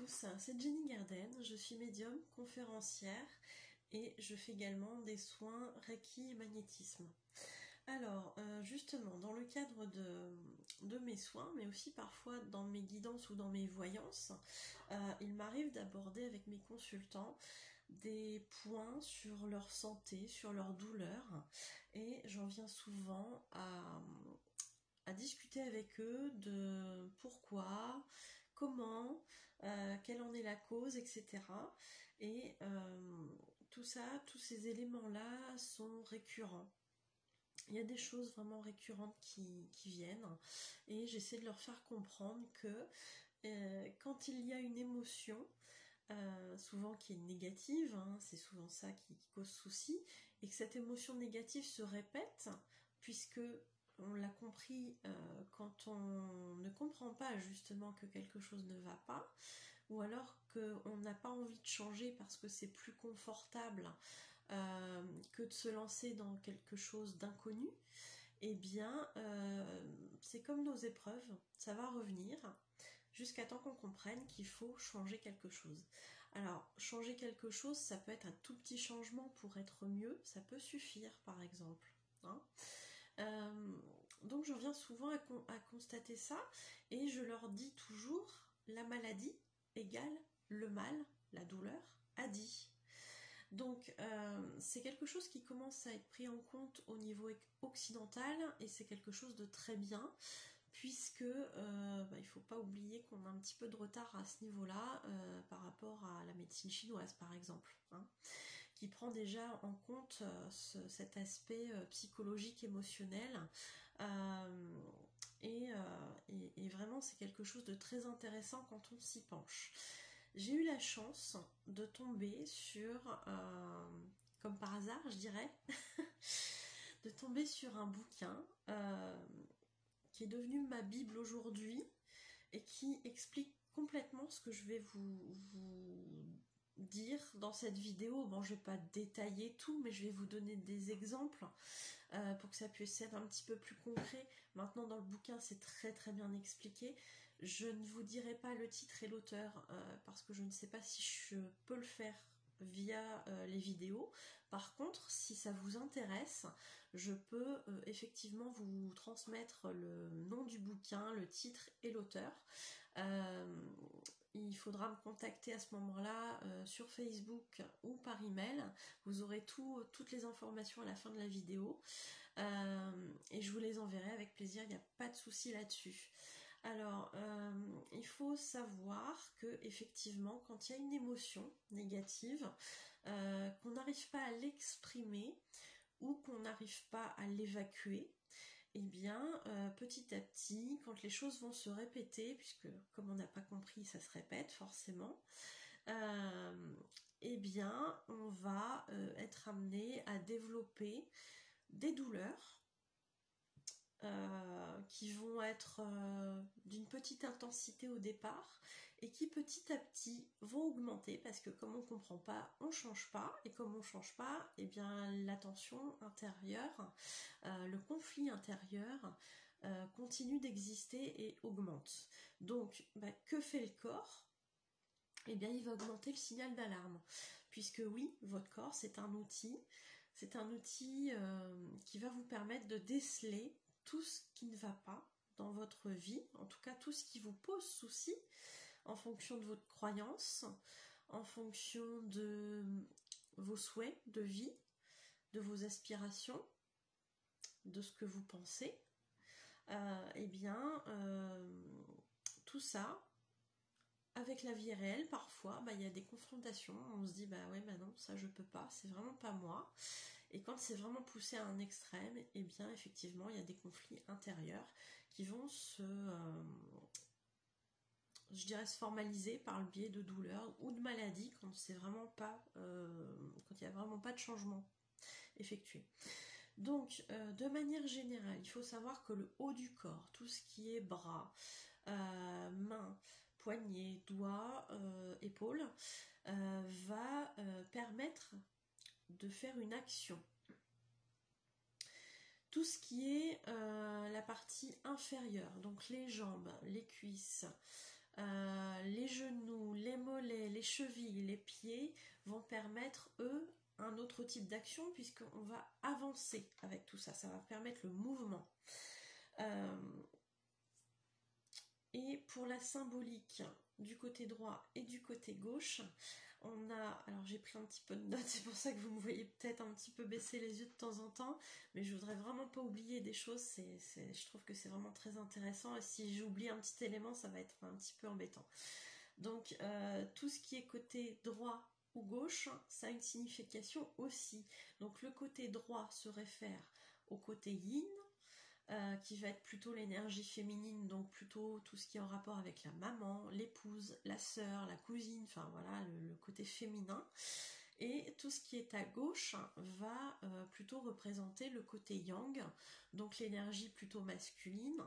tous, c'est Jenny Garden, je suis médium, conférencière et je fais également des soins Reiki et magnétisme. Alors, justement, dans le cadre de mes soins, mais aussi parfois dans mes guidances ou dans mes voyances, il m'arrive d'aborder avec mes consultants des points sur leur santé, sur leur douleur, et j'en viens souvent à discuter avec eux de pourquoi, comment, quelle en est la cause, etc. Et tout ça, tous ces éléments-là sont récurrents. Il y a des choses vraiment récurrentes qui viennent et j'essaie de leur faire comprendre que quand il y a une émotion, souvent qui est négative, hein, c'est souvent ça qui cause souci, et que cette émotion négative se répète, puisque on l'a compris quand on ne comprend pas justement que quelque chose ne va pas, ou alors qu'on n'a pas envie de changer parce que c'est plus confortable que de se lancer dans quelque chose d'inconnu, eh bien c'est comme nos épreuves, ça va revenir jusqu'à temps qu'on comprenne qu'il faut changer quelque chose. Alors, changer quelque chose, ça peut être un tout petit changement pour être mieux, ça peut suffire par exemple. Hein, donc je reviens souvent à constater ça et je leur dis toujours la maladie égale le mal, la douleur, a dit. Donc c'est quelque chose qui commence à être pris en compte au niveau occidental et c'est quelque chose de très bien puisque il ne faut pas oublier qu'on a un petit peu de retard à ce niveau-là par rapport à la médecine chinoise par exemple, hein, qui prend déjà en compte cet aspect psychologique, émotionnel et vraiment c'est quelque chose de très intéressant quand on s'y penche. J'ai eu la chance de tomber sur, comme par hasard je dirais, de tomber sur un bouquin qui est devenu ma Bible aujourd'hui et qui explique complètement ce que je vais vous dire dans cette vidéo. Bon, je ne vais pas détailler tout, mais je vais vous donner des exemples pour que ça puisse être un petit peu plus concret. Maintenant, dans le bouquin, c'est très très bien expliqué. Je ne vous dirai pas le titre et l'auteur parce que je ne sais pas si je peux le faire via les vidéos. Par contre, si ça vous intéresse, je peux effectivement vous transmettre le nom du bouquin, le titre et l'auteur. Il faudra me contacter à ce moment-là sur Facebook ou par email. Vous aurez toutes les informations à la fin de la vidéo et je vous les enverrai avec plaisir, il n'y a pas de souci là-dessus. Alors, il faut savoir que effectivement, quand il y a une émotion négative, qu'on n'arrive pas à l'exprimer ou qu'on n'arrive pas à l'évacuer, eh bien, petit à petit, quand les choses vont se répéter, puisque comme on n'a pas compris, ça se répète forcément, eh bien, on va être amené à développer des douleurs qui vont être d'une petite intensité au départ et qui petit à petit vont augmenter parce que comme on ne comprend pas, on ne change pas et comme on ne change pas, eh bien la tension intérieure, le conflit intérieur continue d'exister et augmente. Donc que fait le corps ? Eh bien il va augmenter le signal d'alarme puisque oui, votre corps c'est un outil qui va vous permettre de déceler tout ce qui ne va pas dans votre vie, en tout cas tout ce qui vous pose souci, en fonction de votre croyance, en fonction de vos souhaits de vie, de vos aspirations, de ce que vous pensez, tout ça, avec la vie réelle, parfois, il y a des confrontations, on se dit, ouais, non, ça je peux pas, c'est vraiment pas moi. Et quand c'est vraiment poussé à un extrême, eh bien effectivement il y a des conflits intérieurs qui vont se formaliser par le biais de douleurs ou de maladies quand c'est vraiment pas, quand il n'y a vraiment pas de changement effectué. Donc de manière générale, il faut savoir que le haut du corps, tout ce qui est bras, mains, poignets, doigts, épaules, va permettre de faire une action. Tout ce qui est la partie inférieure, donc les jambes, les cuisses, les genoux, les mollets, les chevilles, les pieds vont permettre, eux, un autre type d'action puisqu'on va avancer avec tout ça. Ça va permettre le mouvement. Et pour la symbolique du côté droit et du côté gauche, on a, alors j'ai pris un petit peu de notes, c'est pour ça que vous me voyez peut-être un petit peu baisser les yeux de temps en temps, mais je voudrais vraiment pas oublier des choses, je trouve que c'est vraiment très intéressant, et si j'oublie un petit élément, ça va être un petit peu embêtant. Donc tout ce qui est côté droit ou gauche, ça a une signification aussi. Donc le côté droit se réfère au côté yin, qui va être plutôt l'énergie féminine, donc plutôt tout ce qui est en rapport avec la maman, l'épouse, la sœur, la cousine, enfin voilà, le côté féminin. Et tout ce qui est à gauche va plutôt représenter le côté yang, donc l'énergie plutôt masculine,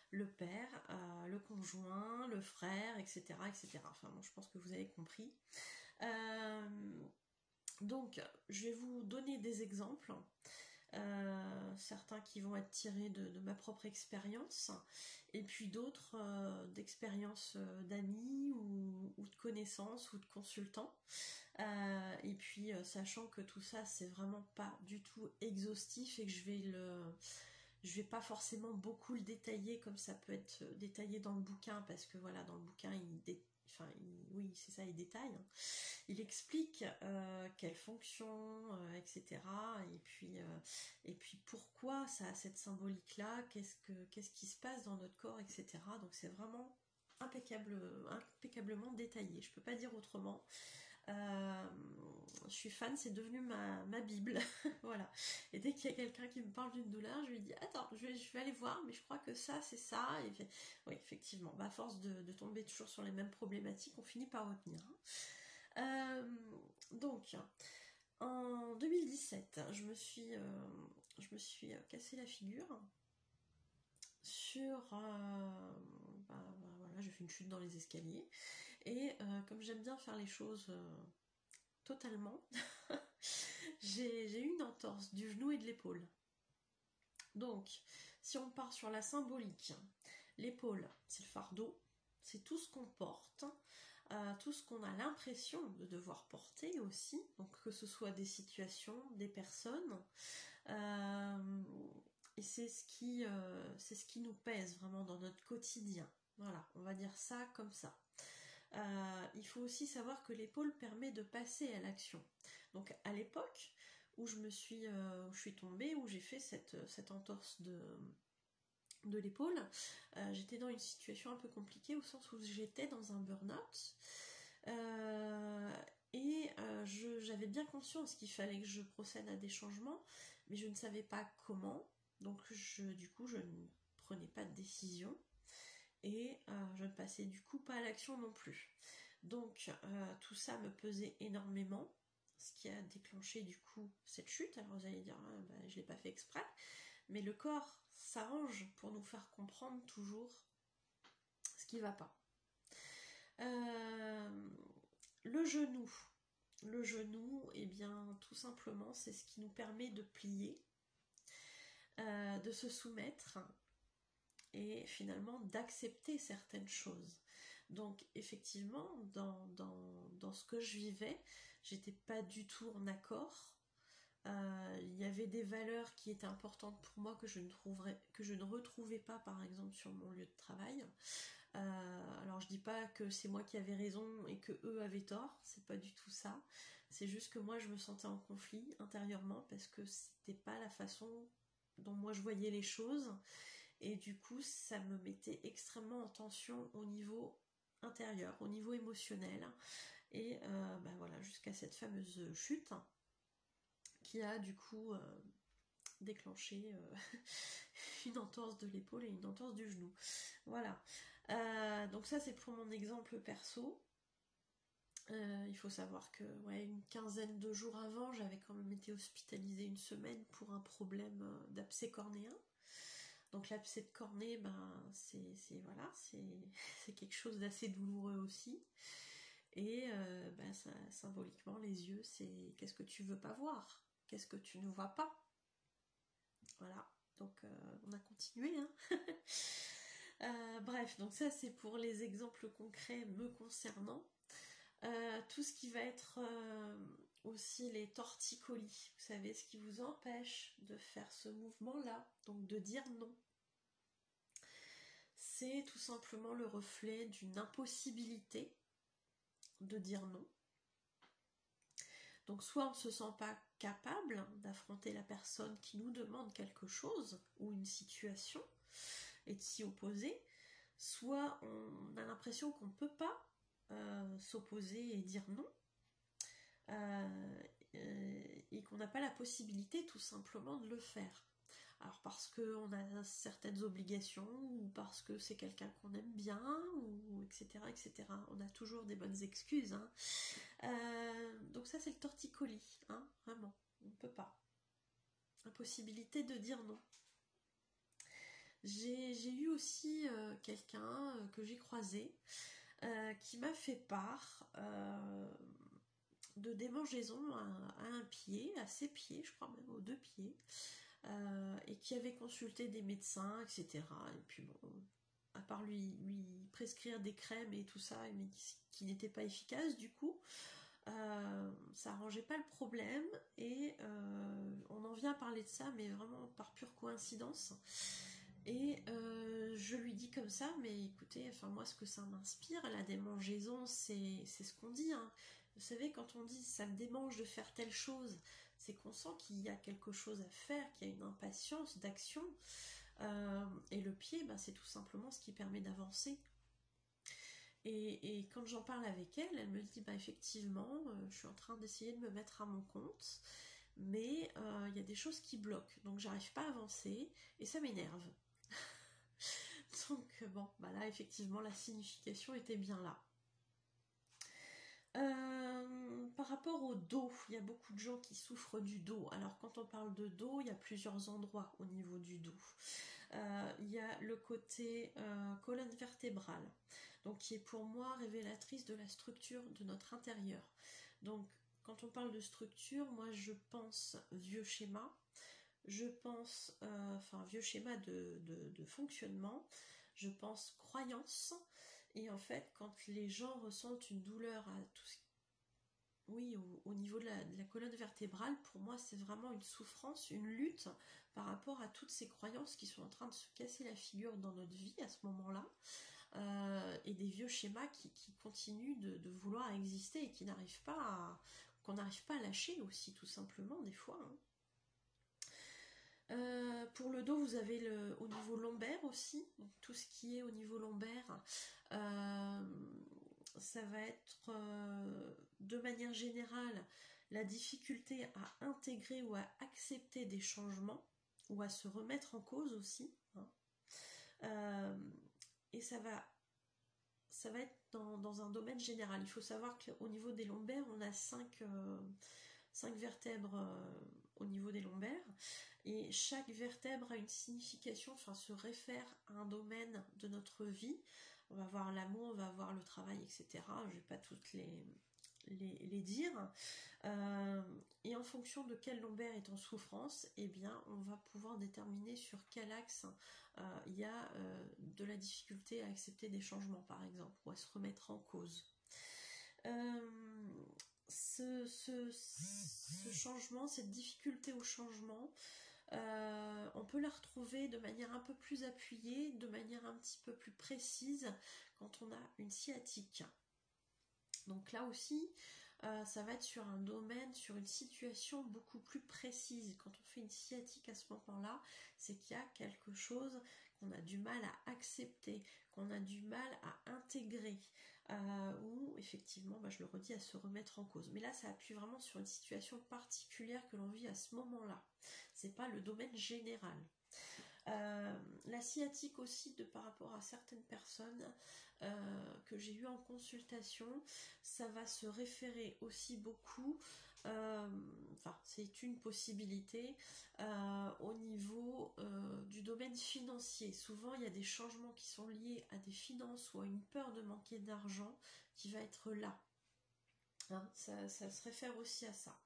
le père, le conjoint, le frère, etc. etc. Enfin bon, je pense que vous avez compris. Donc, je vais vous donner des exemples. Certains qui vont être tirés de ma propre expérience, et puis d'autres d'expériences d'amis ou de connaissances ou de consultants. Et puis sachant que tout ça c'est vraiment pas du tout exhaustif et que je vais pas forcément beaucoup le détailler comme ça peut être détaillé dans le bouquin, parce que voilà, dans le bouquin oui c'est ça, il détaille, hein. Il explique quelle fonction, etc. Et puis pourquoi ça a cette symbolique-là, qu'est-ce qui se passe dans notre corps, etc. Donc c'est vraiment impeccablement détaillé. Je peux pas dire autrement. Je suis fan, c'est devenu ma Bible. Voilà. Et dès qu'il y a quelqu'un qui me parle d'une douleur, je lui dis attends, je vais aller voir, mais je crois que ça c'est ça. Et oui, effectivement, à force de tomber toujours sur les mêmes problématiques, on finit par retenir. Donc, en 2017, je me suis cassé la figure sur... voilà, j'ai fait une chute dans les escaliers. Et comme j'aime bien faire les choses totalement, j'ai eu une entorse du genou et de l'épaule. Donc, si on part sur la symbolique, l'épaule, c'est le fardeau, c'est tout ce qu'on porte, tout ce qu'on a l'impression de devoir porter aussi, donc que ce soit des situations, des personnes, et c'est ce qui nous pèse vraiment dans notre quotidien. Voilà, on va dire ça comme ça. Il faut aussi savoir que l'épaule permet de passer à l'action. Donc à l'époque où je suis tombée, où j'ai fait cette entorse de l'épaule, j'étais dans une situation un peu compliquée au sens où j'étais dans un burn-out, et j'avais bien conscience qu'il fallait que je procède à des changements, mais je ne savais pas comment, donc du coup je ne prenais pas de décision, et je ne passais du coup pas à l'action non plus. Donc tout ça me pesait énormément, ce qui a déclenché du coup cette chute. Alors vous allez dire je ne l'ai pas fait exprès, mais le corps s'arrange pour nous faire comprendre toujours ce qui ne va pas. Le genou, eh bien tout simplement c'est ce qui nous permet de plier, de se soumettre et finalement d'accepter certaines choses. Donc effectivement dans ce que je vivais, j'étais pas du tout en accord. Il y avait des valeurs qui étaient importantes pour moi que je ne retrouvais pas par exemple sur mon lieu de travail. Alors je dis pas que c'est moi qui avais raison et que eux avaient tort, c'est pas du tout ça. C'est juste que moi je me sentais en conflit intérieurement parce que c'était pas la façon dont moi je voyais les choses, et du coup ça me mettait extrêmement en tension au niveau intérieur, au niveau émotionnel, et voilà, jusqu'à cette fameuse chute qui a du coup déclenché une entorse de l'épaule et une entorse du genou. Voilà. Donc ça c'est pour mon exemple perso. Il faut savoir que une quinzaine de jours avant, j'avais quand même été hospitalisée une semaine pour un problème d'abcès cornéen. Donc l'abcès de cornée, c'est quelque chose d'assez douloureux aussi. Et symboliquement, les yeux, c'est qu'est-ce que tu veux pas voir, qu'est-ce que tu ne vois pas. Voilà, donc on a continué, hein. Bref, donc ça c'est pour les exemples concrets me concernant. Tout ce qui va être aussi les torticolis, vous savez, ce qui vous empêche de faire ce mouvement-là, donc de dire non. C'est tout simplement le reflet d'une impossibilité de dire non. Donc soit on ne se sent pas capable d'affronter la personne qui nous demande quelque chose ou une situation et de s'y opposer, soit on a l'impression qu'on ne peut pas s'opposer et dire non, et qu'on n'a pas la possibilité tout simplement de le faire. Alors parce qu'on a certaines obligations, ou parce que c'est quelqu'un qu'on aime bien, ou etc., etc. On a toujours des bonnes excuses. Hein. Donc ça c'est le torticolis, hein, vraiment, on ne peut pas. Impossibilité de dire non. J'ai eu aussi quelqu'un que j'ai croisé qui m'a fait part de démangeaisons à un pied, à ses pieds, je crois même aux 2 pieds, et qui avait consulté des médecins, etc. Et puis bon, à part lui prescrire des crèmes et tout ça, mais qui n'étaient pas efficaces du coup, ça arrangeait pas le problème, et on en vient à parler de ça, mais vraiment par pure coïncidence. Et je lui dis comme ça, mais écoutez, enfin moi ce que ça m'inspire, la démangeaison, c'est ce qu'on dit. Hein. Vous savez, quand on dit ça me démange de faire telle chose, c'est qu'on sent qu'il y a quelque chose à faire, qu'il y a une impatience d'action. Et le pied, bah, c'est tout simplement ce qui permet d'avancer. Et quand j'en parle avec elle, elle me dit, bah effectivement, je suis en train d'essayer de me mettre à mon compte, mais il y a des choses qui bloquent, donc j'arrive pas à avancer, et ça m'énerve. Donc bon, bah là effectivement la signification était bien là. Par rapport au dos, il y a beaucoup de gens qui souffrent du dos. Alors quand on parle de dos, il y a plusieurs endroits au niveau du dos. Il y a le côté colonne vertébrale, donc qui est pour moi révélatrice de la structure de notre intérieur. Donc quand on parle de structure, moi je pense vieux schéma, je pense vieux schéma de fonctionnement, je pense croyance, et en fait quand les gens ressentent une douleur à tout ce oui, au niveau de la colonne vertébrale, pour moi c'est vraiment une souffrance, une lutte par rapport à toutes ces croyances qui sont en train de se casser la figure dans notre vie à ce moment-là, et des vieux schémas qui continuent de vouloir exister et qu'on n'arrive pas à lâcher aussi tout simplement des fois. Hein. Pour le dos, vous avez au niveau lombaire aussi, donc tout ce qui est au niveau lombaire, ça va être de manière générale la difficulté à intégrer ou à accepter des changements, ou à se remettre en cause aussi. Hein. Et ça va être dans un domaine général. Il faut savoir qu'au niveau des lombaires, on a 5 vertèbres au niveau des lombaires, et chaque vertèbre a une signification, enfin se réfère à un domaine de notre vie. On va voir l'amour, on va voir le travail, etc. Je ne vais pas toutes les dire. Et en fonction de quel lombaire est en souffrance, eh bien, on va pouvoir déterminer sur quel axe il y a de la difficulté à accepter des changements, par exemple, ou à se remettre en cause. Ce changement, cette difficulté au changement, on peut la retrouver de manière un peu plus appuyée, de manière un petit peu plus précise quand on a une sciatique. Donc là aussi, ça va être sur un domaine, sur une situation beaucoup plus précise. Quand on fait une sciatique à ce moment-là, c'est qu'il y a quelque chose qu'on a du mal à accepter, qu'on a du mal à intégrer, ou effectivement, je le redis, à se remettre en cause. Mais là, ça appuie vraiment sur une situation particulière que l'on vit à ce moment-là. C'est pas le domaine général. La sciatique aussi, par rapport à certaines personnes que j'ai eues en consultation, ça va se référer aussi beaucoup, c'est une possibilité au niveau du domaine financier. Souvent il y a des changements qui sont liés à des finances ou à une peur de manquer d'argent qui va être là. Hein, ça se réfère aussi à ça.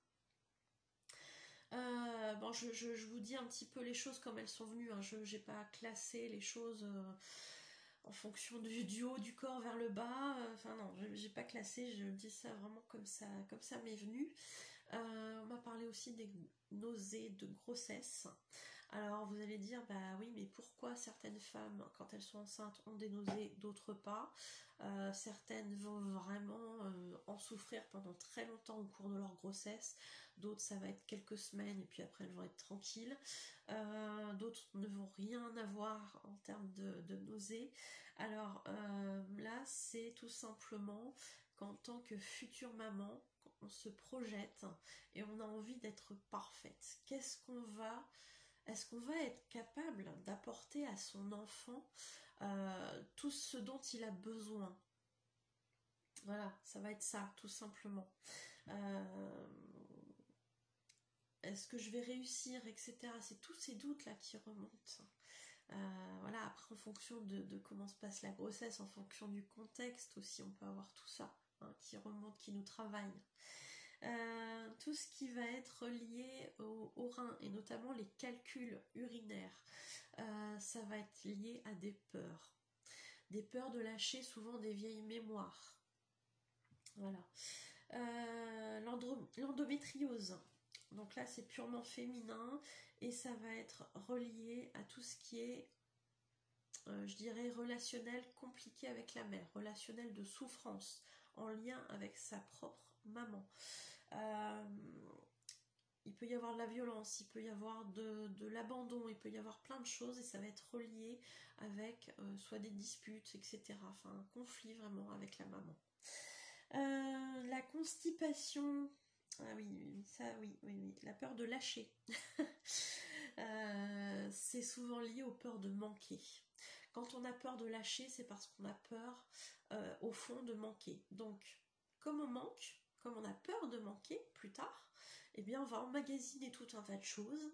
Je vous dis un petit peu les choses comme elles sont venues, hein. Je n'ai pas classé les choses en fonction du haut du corps vers le bas. Enfin non, j'ai pas classé, je dis ça vraiment comme ça m'est venu. On m'a parlé aussi des nausées de grossesse. Alors vous allez dire, bah oui, mais pourquoi certaines femmes, quand elles sont enceintes, ont des nausées, d'autres pas? Certaines vont vraiment en souffrir pendant très longtemps au cours de leur grossesse, d'autres ça va être quelques semaines et puis après elles vont être tranquilles, d'autres ne vont rien avoir en termes de nausées. Alors là c'est tout simplement qu'en tant que future maman, on se projette et on a envie d'être parfaite. Est-ce qu'on va être capable d'apporter à son enfant tout ce dont il a besoin? Voilà, ça va être ça, tout simplement. Est-ce que je vais réussir, etc. C'est tous ces doutes-là qui remontent. Voilà, après en fonction de comment se passe la grossesse, en fonction du contexte aussi, on peut avoir tout ça qui remonte, qui nous travaille. Tout ce qui va être lié au rein et notamment les calculs urinaires, ça va être lié à des peurs de lâcher souvent des vieilles mémoires. Voilà. L'endométriose, donc là c'est purement féminin et ça va être relié à tout ce qui est je dirais relationnel compliqué avec la mère, relationnel de souffrance en lien avec sa propre maman. Il peut y avoir de la violence, il peut y avoir de l'abandon, il peut y avoir plein de choses et ça va être relié avec soit des disputes, etc. Enfin, un conflit vraiment avec la maman. La constipation, ah oui, ça oui, la peur de lâcher. C'est souvent lié aux peurs de manquer. Quand on a peur de lâcher, c'est parce qu'on a peur, au fond, de manquer. Donc, comme on a peur de manquer plus tard, eh bien on va emmagasiner tout un tas de choses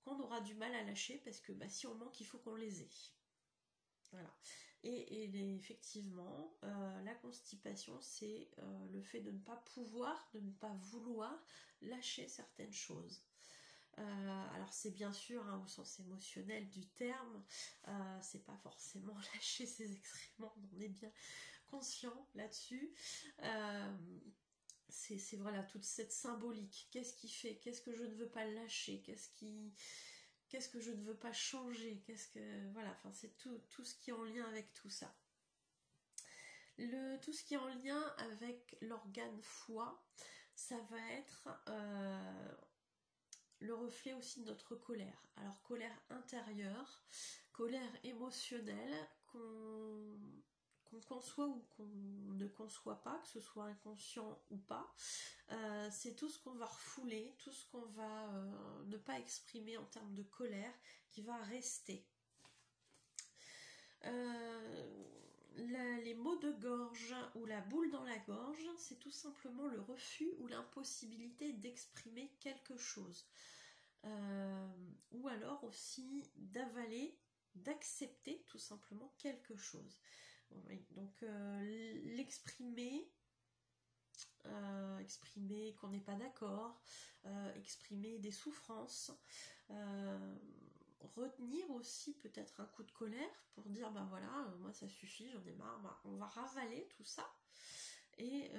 qu'on aura du mal à lâcher parce que si on manque, il faut qu'on les ait. Voilà. Et effectivement, la constipation, c'est le fait de ne pas pouvoir, de ne pas vouloir lâcher certaines choses. Alors c'est bien sûr au sens émotionnel du terme, c'est pas forcément lâcher ses excréments, on est bien conscient là-dessus. C'est voilà toute cette symbolique. Qu'est-ce qui fait? Qu'est-ce que je ne veux pas lâcher? Qu'est-ce que je ne veux pas changer? Voilà, enfin c'est tout ce qui est en lien avec tout ça. Tout ce qui est en lien avec l'organe foie, ça va être le reflet aussi de notre colère. Alors colère intérieure, colère émotionnelle qu'on conçoit ou qu'on ne conçoit pas, que ce soit inconscient ou pas. C'est tout ce qu'on va refouler, tout ce qu'on va ne pas exprimer en termes de colère qui va rester. Les maux de gorge ou la boule dans la gorge, c'est tout simplement le refus ou l'impossibilité d'exprimer quelque chose. Ou alors aussi d'avaler, d'accepter tout simplement quelque chose. Oui, donc l'exprimer, exprimer qu'on n'est pas d'accord, exprimer des souffrances, retenir aussi peut-être un coup de colère pour dire ben voilà, moi ça suffit, j'en ai marre, on va ravaler tout ça et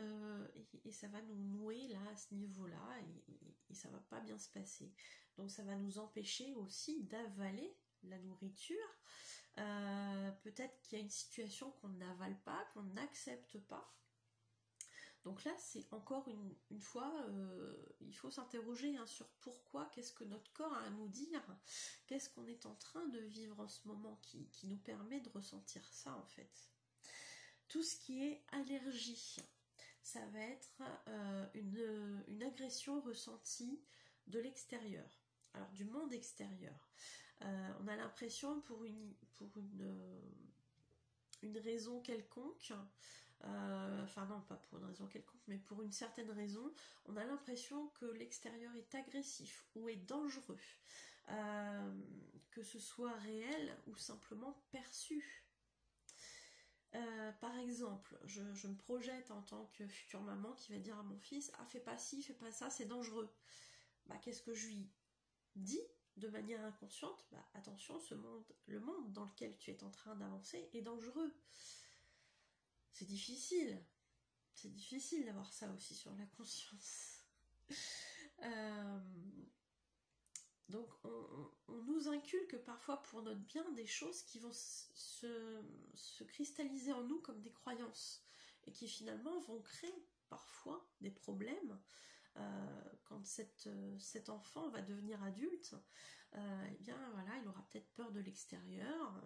ça va nous nouer là à ce niveau-là et ça va pas bien se passer. Donc ça va nous empêcher aussi d'avaler la nourriture. Peut-être qu'il y a une situation qu'on n'avale pas, qu'on n'accepte pas. Donc là, c'est encore une fois, il faut s'interroger sur pourquoi, qu'est-ce que notre corps a à nous dire, qu'est-ce qu'on est en train de vivre en ce moment qui nous permet de ressentir ça en fait. Tout ce qui est allergie, ça va être une agression ressentie de l'extérieur, alors du monde extérieur. On a l'impression pour une raison quelconque, enfin non, pas pour une raison quelconque, mais pour une certaine raison, on a l'impression que l'extérieur est agressif ou est dangereux, que ce soit réel ou simplement perçu. Par exemple, je me projette en tant que future maman qui va dire à mon fils « Ah, fais pas ci, fais pas ça, c'est dangereux ». Bah, qu'est-ce que je lui dis de manière inconsciente, bah, attention, le monde dans lequel tu es en train d'avancer est dangereux. C'est difficile d'avoir ça aussi sur la conscience. Donc on nous inculque parfois pour notre bien des choses qui vont se cristalliser en nous comme des croyances et qui finalement vont créer parfois des problèmes quand cet enfant va devenir adulte. Eh bien voilà, il aura peut-être peur de l'extérieur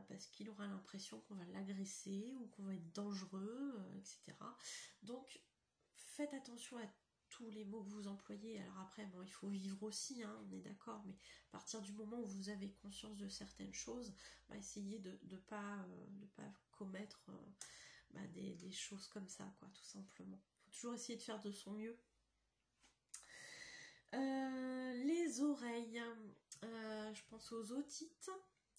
parce qu'il aura l'impression qu'on va l'agresser ou qu'on va être dangereux, etc. Donc faites attention à tous les mots que vous employez. Alors après, bon, il faut vivre aussi, hein, on est d'accord, mais à partir du moment où vous avez conscience de certaines choses, bah, essayez de ne pas commettre des choses comme ça, quoi, tout simplement. Il faut toujours essayer de faire de son mieux. Les oreilles, je pense aux otites,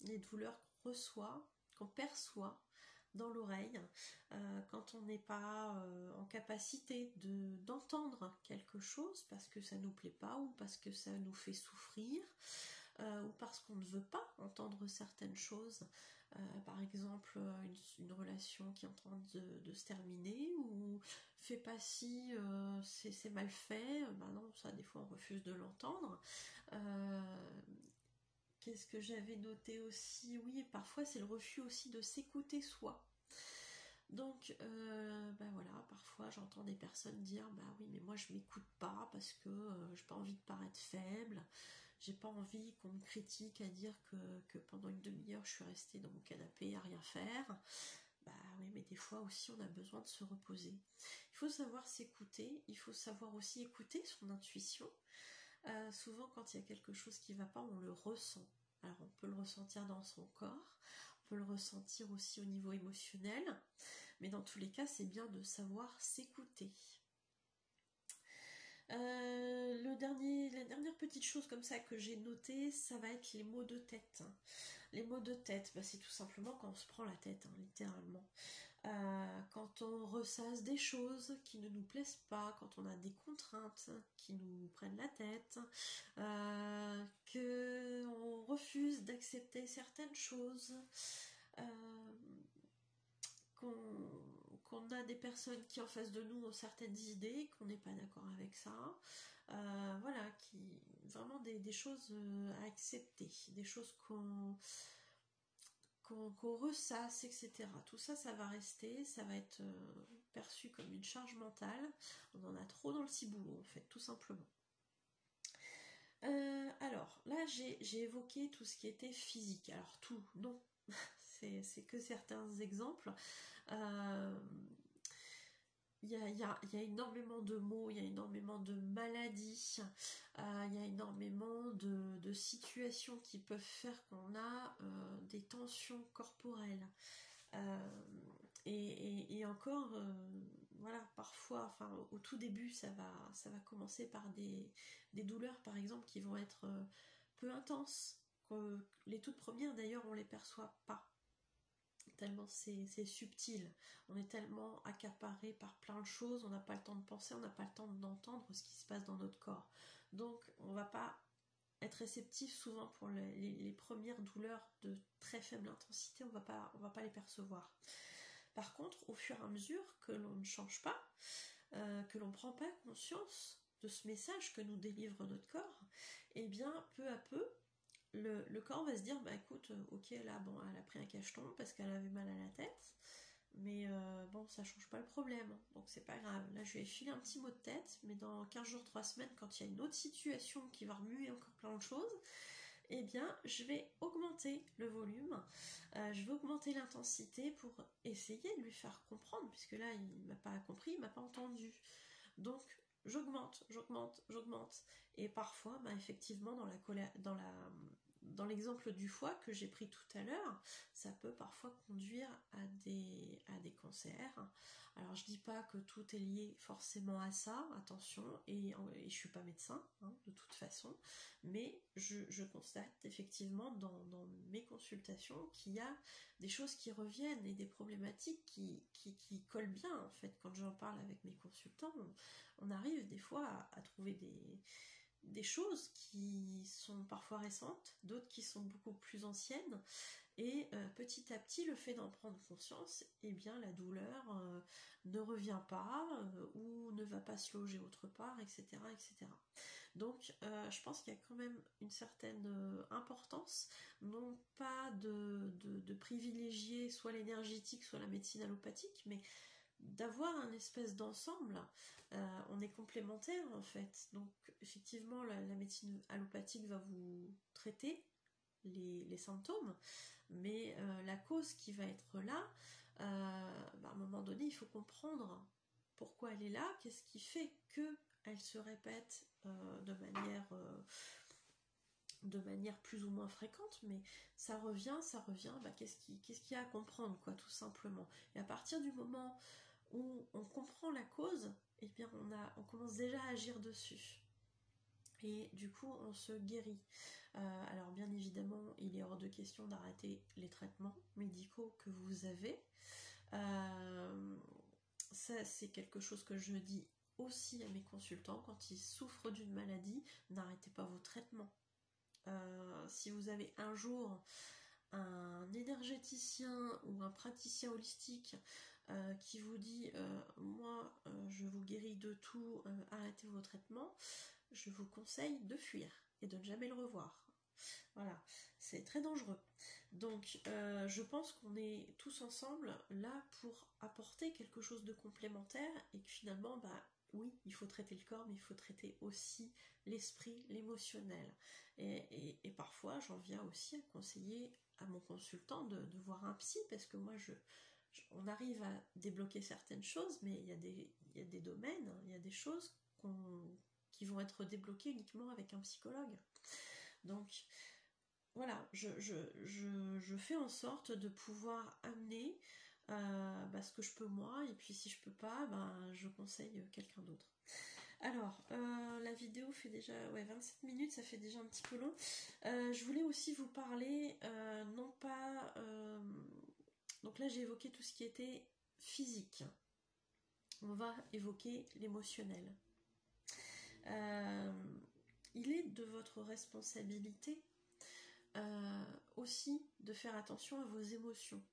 les douleurs qu'on perçoit dans l'oreille, quand on n'est pas en capacité d'entendre quelque chose parce que ça nous plaît pas ou parce que ça nous fait souffrir ou parce qu'on ne veut pas entendre certaines choses. Par exemple, une relation qui est en train de se terminer ou fais pas si c'est mal fait, bah non, ça des fois on refuse de l'entendre. Qu'est-ce que j'avais noté aussi? Oui, parfois c'est le refus aussi de s'écouter soi. Donc, voilà, parfois j'entends des personnes dire bah oui, mais moi je m'écoute pas parce que j'ai pas envie de paraître faible, j'ai pas envie qu'on me critique à dire que pendant une demi-heure je suis restée dans mon canapé à rien faire. Bah oui, mais des fois aussi on a besoin de se reposer. Il faut savoir s'écouter, il faut savoir aussi écouter son intuition. Souvent quand il y a quelque chose qui va pas, on le ressent. Alors on peut le ressentir dans son corps, on peut le ressentir aussi au niveau émotionnel, mais dans tous les cas c'est bien de savoir s'écouter. La dernière petite chose comme ça que j'ai notée, ça va être les maux de tête. Les maux de tête, bah, c'est tout simplement quand on se prend la tête, hein, littéralement. Quand on ressasse des choses qui ne nous plaisent pas, quand on a des contraintes qui nous prennent la tête, qu'on refuse d'accepter certaines choses, qu'on a des personnes qui en face de nous ont certaines idées, qu'on n'est pas d'accord avec ça, voilà, vraiment des choses à accepter, des choses qu'on ressasse, etc. Tout ça, ça va rester, ça va être perçu comme une charge mentale. On en a trop dans le ciboulot, en fait, tout simplement. Alors, là, j'ai évoqué tout ce qui était physique. Alors, tout, non. c'est que certains exemples. Il y a énormément de maux, il y a énormément de maladies, il y a énormément de situations qui peuvent faire qu'on a des tensions corporelles. Et encore, voilà, parfois, enfin, au tout début, ça va commencer par des douleurs, par exemple, qui vont être peu intenses. Les toutes premières, d'ailleurs, on les perçoit pas. Tellement c'est subtil, on est tellement accaparé par plein de choses, on n'a pas le temps de penser, on n'a pas le temps d'entendre ce qui se passe dans notre corps. Donc on va pas être réceptif souvent pour les premières douleurs de très faible intensité, on va pas les percevoir. Par contre, au fur et à mesure que l'on ne change pas, que l'on ne prend pas conscience de ce message que nous délivre notre corps, et bien peu à peu, le corps va se dire bah écoute, ok, là bon, elle a pris un cacheton parce qu'elle avait mal à la tête, mais bon, ça change pas le problème, donc c'est pas grave. Là je lui ai filé un petit mot de tête, mais dans 15 jours, 3 semaines, quand il y a une autre situation qui va remuer encore plein de choses, eh bien je vais augmenter le volume, je vais augmenter l'intensité pour essayer de lui faire comprendre, puisque là il m'a pas compris, il m'a pas entendu. Donc j'augmente. Et parfois, bah, effectivement, dans l'exemple du foie que j'ai pris tout à l'heure, ça peut parfois conduire à des cancers. Alors je dis pas que tout est lié forcément à ça, attention, et je suis pas médecin, hein, de toute façon, mais je constate effectivement dans mes consultations qu'il y a des choses qui reviennent et des problématiques qui collent bien, en fait. Quand j'en parle avec mes consultants, on arrive des fois à trouver des choses qui sont parfois récentes, d'autres qui sont beaucoup plus anciennes, et petit à petit, le fait d'en prendre conscience, eh bien la douleur ne revient pas ou ne va pas se loger autre part, etc. etc. Donc je pense qu'il y a quand même une certaine importance, non pas de privilégier soit l'énergétique, soit la médecine allopathique, mais d'avoir un espèce d'ensemble. On est complémentaires en fait, donc effectivement la médecine allopathique va vous traiter les symptômes, mais la cause qui va être là, à un moment donné il faut comprendre pourquoi elle est là, qu'est-ce qui fait que elle se répète de manière plus ou moins fréquente, mais ça revient, qu'est-ce qu'il y a à comprendre, quoi, tout simplement. Et à partir du moment où on comprend la cause, eh bien on commence déjà à agir dessus. Et du coup, on se guérit. Alors bien évidemment, il est hors de question d'arrêter les traitements médicaux que vous avez. Ça, c'est quelque chose que je dis aussi à mes consultants quand ils souffrent d'une maladie, n'arrêtez pas vos traitements. Si vous avez un jour un énergéticien ou un praticien holistique qui vous dit moi je vous guéris de tout, arrêtez vos traitements, je vous conseille de fuir et de ne jamais le revoir. Voilà, c'est très dangereux. Donc je pense qu'on est tous ensemble là pour apporter quelque chose de complémentaire et que finalement, oui, il faut traiter le corps, mais il faut traiter aussi l'esprit, l'émotionnel. Et parfois, j'en viens aussi à conseiller à mon consultant de voir un psy, parce que moi, on arrive à débloquer certaines choses, mais il y a des domaines, il y a des choses qui vont être débloquées uniquement avec un psychologue. Donc, voilà, je fais en sorte de pouvoir amener ce que je peux moi, et puis si je peux pas, je conseille quelqu'un d'autre. Alors, la vidéo fait déjà 27 minutes, ça fait déjà un petit peu long. Je voulais aussi vous parler, non pas... donc là, j'ai évoqué tout ce qui était physique. On va évoquer l'émotionnel. Il est de votre responsabilité aussi de faire attention à vos émotions.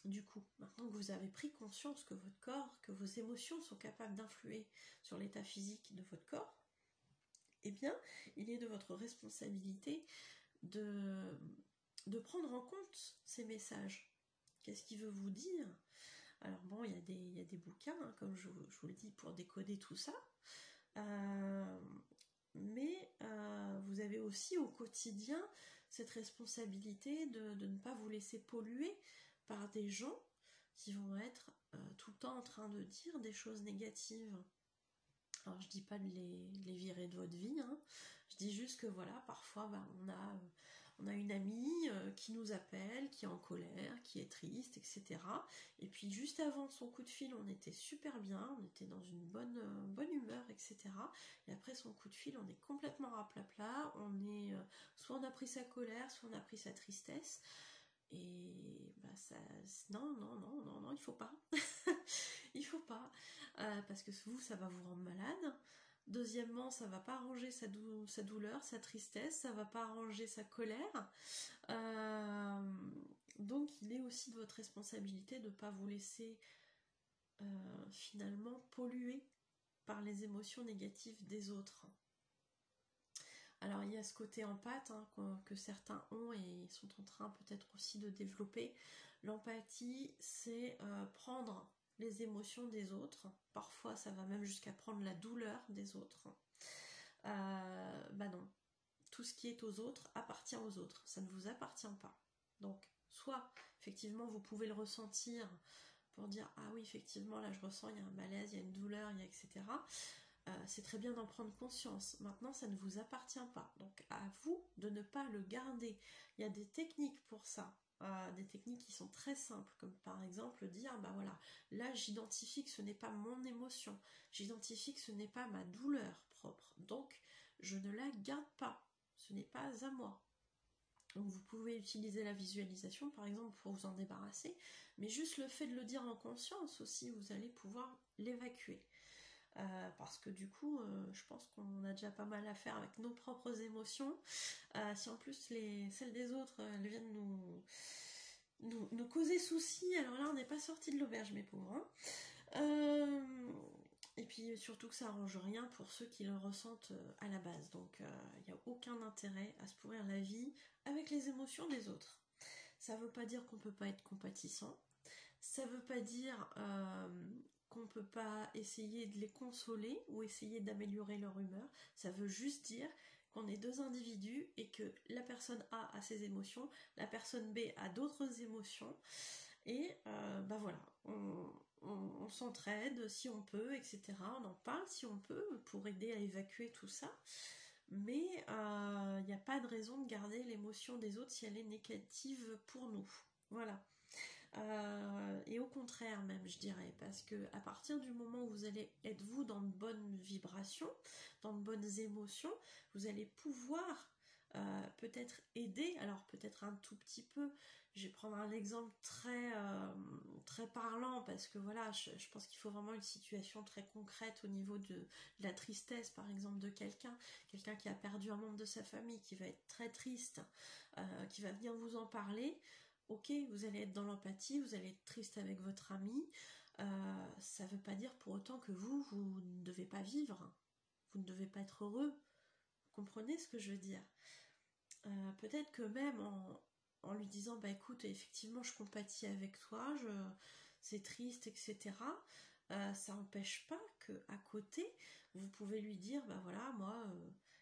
Du coup, maintenant que vous avez pris conscience que votre corps, que vos émotions sont capables d'influer sur l'état physique de votre corps, eh bien, il est de votre responsabilité de prendre en compte ces messages. Qu'est-ce qu'il veut vous dire? Alors bon, il y a des bouquins, hein, comme je vous le dis, pour décoder tout ça. Mais vous avez aussi au quotidien cette responsabilité de ne pas vous laisser polluer par des gens qui vont être tout le temps en train de dire des choses négatives. Alors je dis pas de les virer de votre vie, hein. Je dis juste que voilà, parfois on a une amie qui nous appelle, qui est en colère, qui est triste, etc. Et puis juste avant son coup de fil, on était super bien, on était dans une bonne humeur, etc. Et après son coup de fil, on est complètement raplapla, soit on a pris sa colère, soit on a pris sa tristesse. Et non, il faut pas. Il faut pas. Parce que vous, ça va vous rendre malade. Deuxièmement, ça va pas arranger sa douleur, sa tristesse, ça va pas arranger sa colère. Donc il est aussi de votre responsabilité de ne pas vous laisser finalement polluer par les émotions négatives des autres. Alors il y a ce côté empathe que certains ont et sont en train peut-être aussi de développer. L'empathie, c'est prendre les émotions des autres. Parfois ça va même jusqu'à prendre la douleur des autres. Non. Tout ce qui est aux autres appartient aux autres. Ça ne vous appartient pas. Donc, soit effectivement vous pouvez le ressentir pour dire ah oui effectivement là je ressens, il y a un malaise, il y a une douleur, etc. C'est très bien d'en prendre conscience. Maintenant, ça ne vous appartient pas. Donc, à vous de ne pas le garder. Il y a des techniques pour ça. Des techniques qui sont très simples, comme par exemple dire, voilà, là j'identifie que ce n'est pas mon émotion. J'identifie que ce n'est pas ma douleur propre. Donc, je ne la garde pas. Ce n'est pas à moi. Donc vous pouvez utiliser la visualisation par exemple pour vous en débarrasser, mais juste le fait de le dire en conscience aussi, vous allez pouvoir l'évacuer. parce que du coup, je pense qu'on a déjà pas mal à faire avec nos propres émotions. Si en plus celles des autres, elles viennent nous causer souci, alors là on n'est pas sorti de l'auberge, mes pauvres. Hein. Et puis surtout que ça arrange rien pour ceux qui le ressentent à la base. Donc il n'y a aucun intérêt à se pourrir la vie avec les émotions des autres. Ça veut pas dire qu'on peut pas être compatissant. Ça veut pas dire qu'on peut pas essayer de les consoler ou essayer d'améliorer leur humeur. Ça veut juste dire qu'on est deux individus et que la personne A a ses émotions, la personne B a d'autres émotions. Et bah voilà, on s'entraide si on peut, etc. On en parle si on peut pour aider à évacuer tout ça. Mais il n'y a pas de raison de garder l'émotion des autres si elle est négative pour nous. Voilà. Et au contraire même, je dirais, parce que à partir du moment où vous allez être vous dans de bonnes vibrations, dans de bonnes émotions, vous allez pouvoir peut-être aider, alors peut-être un tout petit peu. Je vais prendre un exemple très parlant parce que voilà, je pense qu'il faut vraiment une situation très concrète au niveau de la tristesse, par exemple, de quelqu'un qui a perdu un membre de sa famille, qui va être très triste, qui va venir vous en parler. Ok, vous allez être dans l'empathie, vous allez être triste avec votre ami. Ça ne veut pas dire pour autant que vous ne devez pas vivre. Vous ne devez pas être heureux. Vous comprenez ce que je veux dire? Peut-être que même en lui disant, bah écoute, effectivement, je compatis avec toi, c'est triste, etc. Ça n'empêche pas que à côté, vous pouvez lui dire, bah voilà, moi,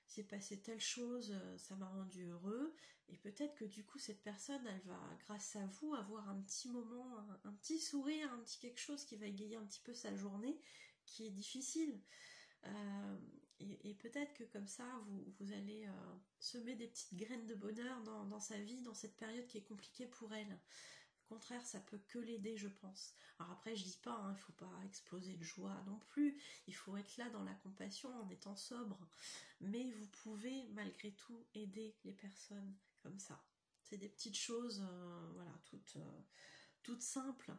s'est passé telle chose, ça m'a rendu heureux, et peut-être que du coup, cette personne, elle va, grâce à vous, avoir un petit moment, un petit sourire, un petit quelque chose qui va égayer un petit peu sa journée, qui est difficile. Et peut-être que comme ça, vous allez semer des petites graines de bonheur dans sa vie, dans cette période qui est compliquée pour elle. Au contraire, ça peut que l'aider, je pense. Alors après, je dis pas, hein, il faut pas exploser de joie non plus. Il faut être là dans la compassion en étant sobre. Mais vous pouvez malgré tout aider les personnes comme ça. C'est des petites choses, voilà, toutes simples.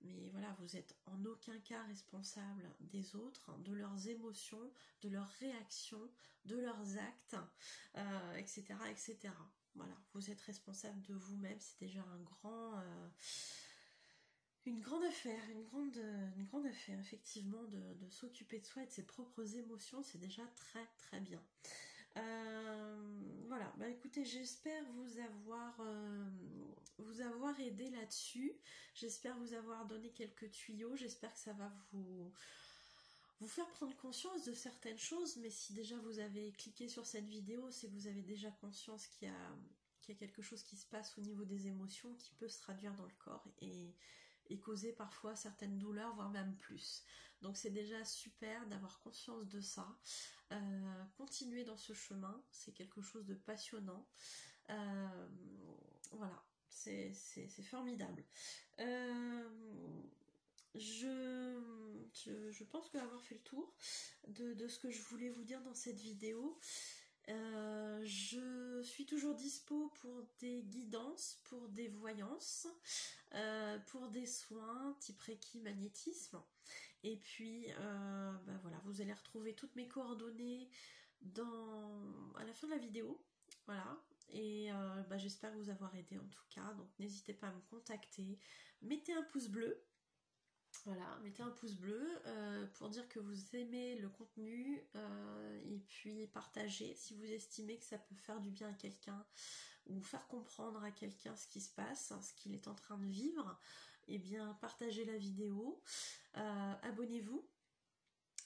Mais voilà, vous êtes en aucun cas responsable des autres, de leurs émotions, de leurs réactions, de leurs actes, etc., etc. Voilà, vous êtes responsable de vous-même, c'est déjà une grande affaire, une grande affaire, effectivement, de s'occuper de soi et de ses propres émotions, c'est déjà très très bien. Voilà, bah écoutez, j'espère vous avoir aidé là-dessus. J'espère vous avoir donné quelques tuyaux. J'espère que ça va vous faire prendre conscience de certaines choses. Mais si déjà vous avez cliqué sur cette vidéo, c'est que vous avez déjà conscience qu'il y a quelque chose qui se passe au niveau des émotions qui peut se traduire dans le corps et causer parfois certaines douleurs, voire même plus. Donc c'est déjà super d'avoir conscience de ça. Continuer dans ce chemin, c'est quelque chose de passionnant. Voilà, c'est formidable. Je pense qu'avoir fait le tour de ce que je voulais vous dire dans cette vidéo. Je suis toujours dispo pour des guidances, pour des voyances, pour des soins type Reiki, magnétisme. Et puis, bah voilà, vous allez retrouver toutes mes coordonnées à la fin de la vidéo. Voilà. Et bah, j'espère vous avoir aidé en tout cas. Donc n'hésitez pas à me contacter. Mettez un pouce bleu. Voilà, mettez un pouce bleu pour dire que vous aimez le contenu et puis partagez si vous estimez que ça peut faire du bien à quelqu'un ou faire comprendre à quelqu'un ce qui se passe, ce qu'il est en train de vivre. Eh bien, partagez la vidéo, abonnez-vous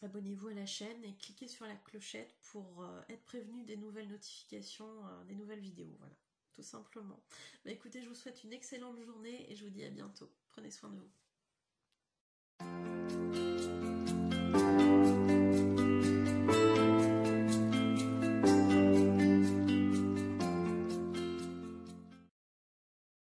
à la chaîne et cliquez sur la clochette pour être prévenu des nouvelles notifications, des nouvelles vidéos. Voilà, tout simplement. Bah, écoutez, je vous souhaite une excellente journée et je vous dis à bientôt. Prenez soin de vous.